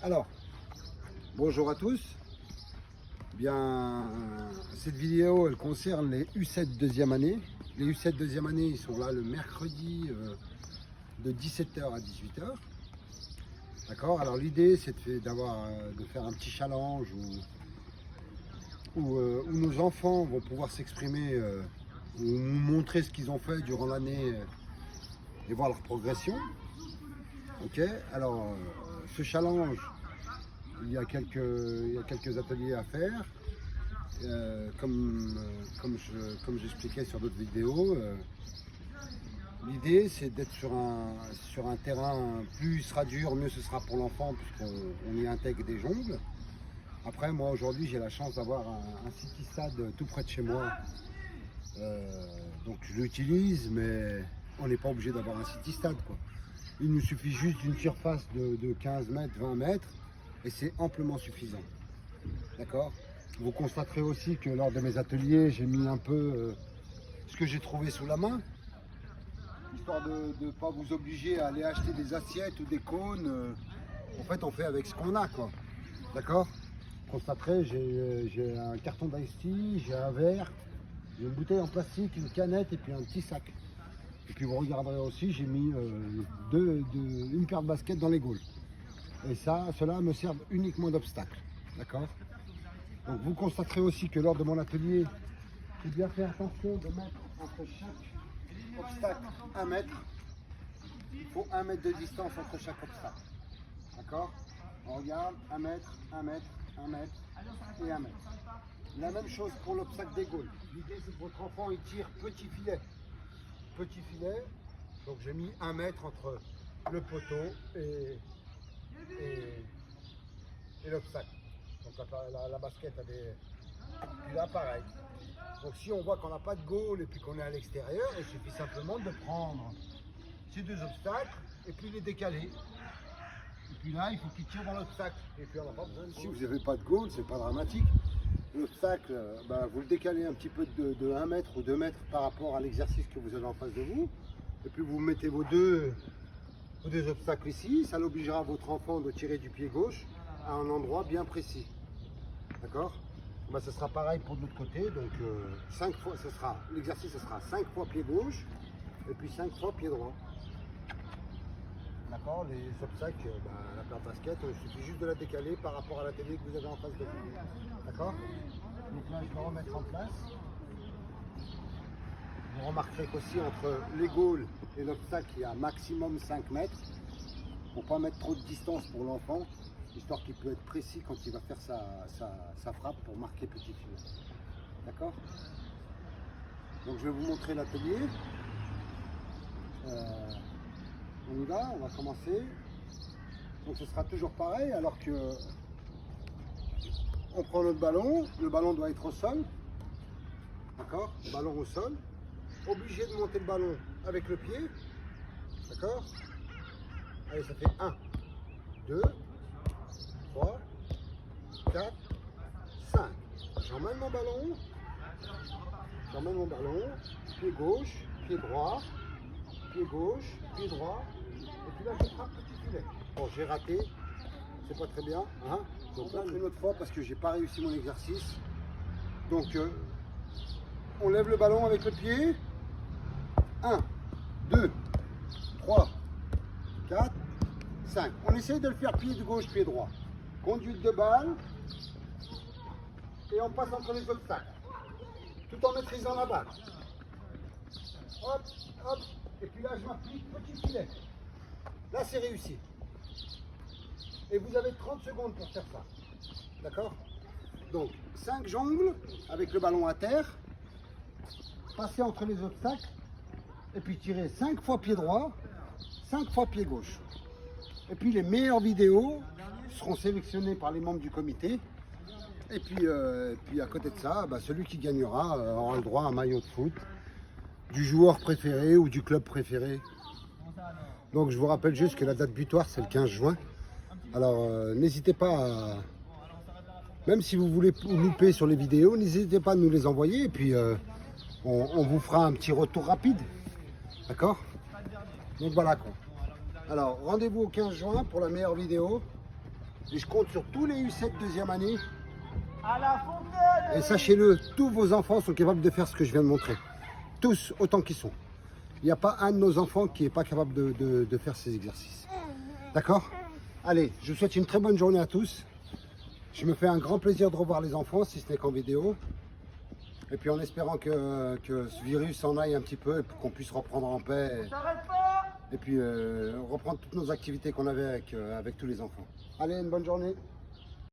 Alors, bonjour à tous. Bien, cette vidéo, elle concerne les U7 deuxième année. Les U7 deuxième année, ils sont là le mercredi de 17h à 18h. D'accord. Alors l'idée, c'est de faire un petit challenge où nos enfants vont pouvoir s'exprimer, ou nous montrer ce qu'ils ont fait durant l'année et voir leur progression. Ok. Alors, ce challenge, il y a quelques ateliers à faire. Comme j'expliquais sur d'autres vidéos, l'idée c'est d'être sur un terrain, plus il sera dur, mieux ce sera pour l'enfant, puisqu'on y intègre des jongles. Après, moi aujourd'hui j'ai la chance d'avoir un city stade tout près de chez moi, donc je l'utilise, mais on n'est pas obligé d'avoir un city stade, quoi. Il nous suffit juste d'une surface de 15 mètres, 20 mètres, et c'est amplement suffisant. D'accord. Vous constaterez aussi que lors de mes ateliers, j'ai mis un peu ce que j'ai trouvé sous la main, histoire de ne pas vous obliger à aller acheter des assiettes ou des cônes. En fait, on fait avec ce qu'on a, quoi. D'accord. Vous constaterez, j'ai un carton d'Ice Tea, j'ai un verre, j'ai une bouteille en plastique, une canette et puis un petit sac. Et puis vous regarderez aussi, j'ai mis une paire de baskets dans les gaules. Et ça, cela me sert uniquement d'obstacle. D'accord. Donc vous constaterez aussi que lors de mon atelier, j'ai bien fait attention de mettre entre chaque obstacle 1 mètre. Il faut 1 mètre de distance entre chaque obstacle. D'accord. On regarde 1 mètre, 1 mètre, 1 mètre et 1 mètre. La même chose pour l'obstacle des gaules. L'idée c'est que votre enfant il tire petit filet. Petit filet. Donc j'ai mis 1 mètre entre le poteau et l'obstacle. Donc la basket a des... Puis là pareil. Donc si on voit qu'on n'a pas de goal et puis qu'on est à l'extérieur, il suffit simplement de prendre ces deux obstacles et puis les décaler. Et puis là il faut qu'il tire dans l'obstacle. Et puis on n'a pas besoin de... Si vous n'avez pas de goal, c'est pas dramatique. L'obstacle, vous le décalez un petit peu de 1 mètre ou 2 mètres par rapport à l'exercice que vous avez en face de vous. Et puis vous mettez vos deux obstacles ici. Ça l'obligera votre enfant de tirer du pied gauche à un endroit bien précis. D'accord. Ce sera pareil pour de l'autre côté. Donc 5 fois, l'exercice sera 5 fois pied gauche et puis 5 fois pied droit. D'accord. Les obstacles, la paire de basket, il suffit juste de la décaler par rapport à la télé que vous avez en face de vous. D'accord. Donc là, je vais remettre en place. Vous remarquerez qu'aussi entre les gaules et l'obstacle, il y a maximum 5 mètres. Pour ne pas mettre trop de distance pour l'enfant, histoire qu'il peut être précis quand il va faire sa frappe pour marquer petit filet. D'accord. Donc je vais vous montrer l'atelier. On y va, on va commencer. Donc ce sera toujours pareil, alors que on prend notre ballon, le ballon doit être au sol. D'accord. Ballon au sol. Obligé de monter le ballon avec le pied. D'accord. Allez, ça fait 1, 2, 3, 4, 5. J'emmène mon ballon, pied gauche, pied droit, pied gauche, pied droit, et puis là je frappe petit filet. Bon, j'ai raté, c'est pas très bien, hein. Donc là une autre fois parce que j'ai pas réussi mon exercice. Donc on lève le ballon avec le pied. 1, 2, 3, 4, 5. On essaye de le faire pied gauche, pied droit. Conduite de balle. Et on passe entre les obstacles. Tout en maîtrisant la balle. Hop, hop. Et puis là, je m'applique petit filet. Là, c'est réussi. Et vous avez 30 secondes pour faire ça. D'accord. Donc, 5 jongles avec le ballon à terre. Passer entre les obstacles. Et puis tirer 5 fois pied droit, 5 fois pied gauche. Et puis les meilleures vidéos seront sélectionnées par les membres du comité. Et puis à côté de ça, celui qui gagnera aura le droit à un maillot de foot du joueur préféré ou du club préféré. Donc je vous rappelle juste que la date butoir c'est le 15 juin. Alors n'hésitez pas à... Même si vous voulez louper sur les vidéos, n'hésitez pas à nous les envoyer. Et puis on vous fera un petit retour rapide. D'accord. Donc voilà quoi. Alors rendez-vous au 15 juin pour la meilleure vidéo. Et je compte sur tous les U7 deuxième année. À la fontaine. Et sachez-le, tous vos enfants sont capables de faire ce que je viens de montrer. Tous, autant qu'ils sont. Il n'y a pas un de nos enfants qui n'est pas capable de faire ces exercices. D'accord? Allez, je vous souhaite une très bonne journée à tous. Je me fais un grand plaisir de revoir les enfants, si ce n'est qu'en vidéo. Et puis en espérant que ce virus s'en aille un petit peu et qu'on puisse reprendre en paix. T'arrêtes pas. Et puis reprendre toutes nos activités qu'on avait avec tous les enfants. Allez, une bonne journée.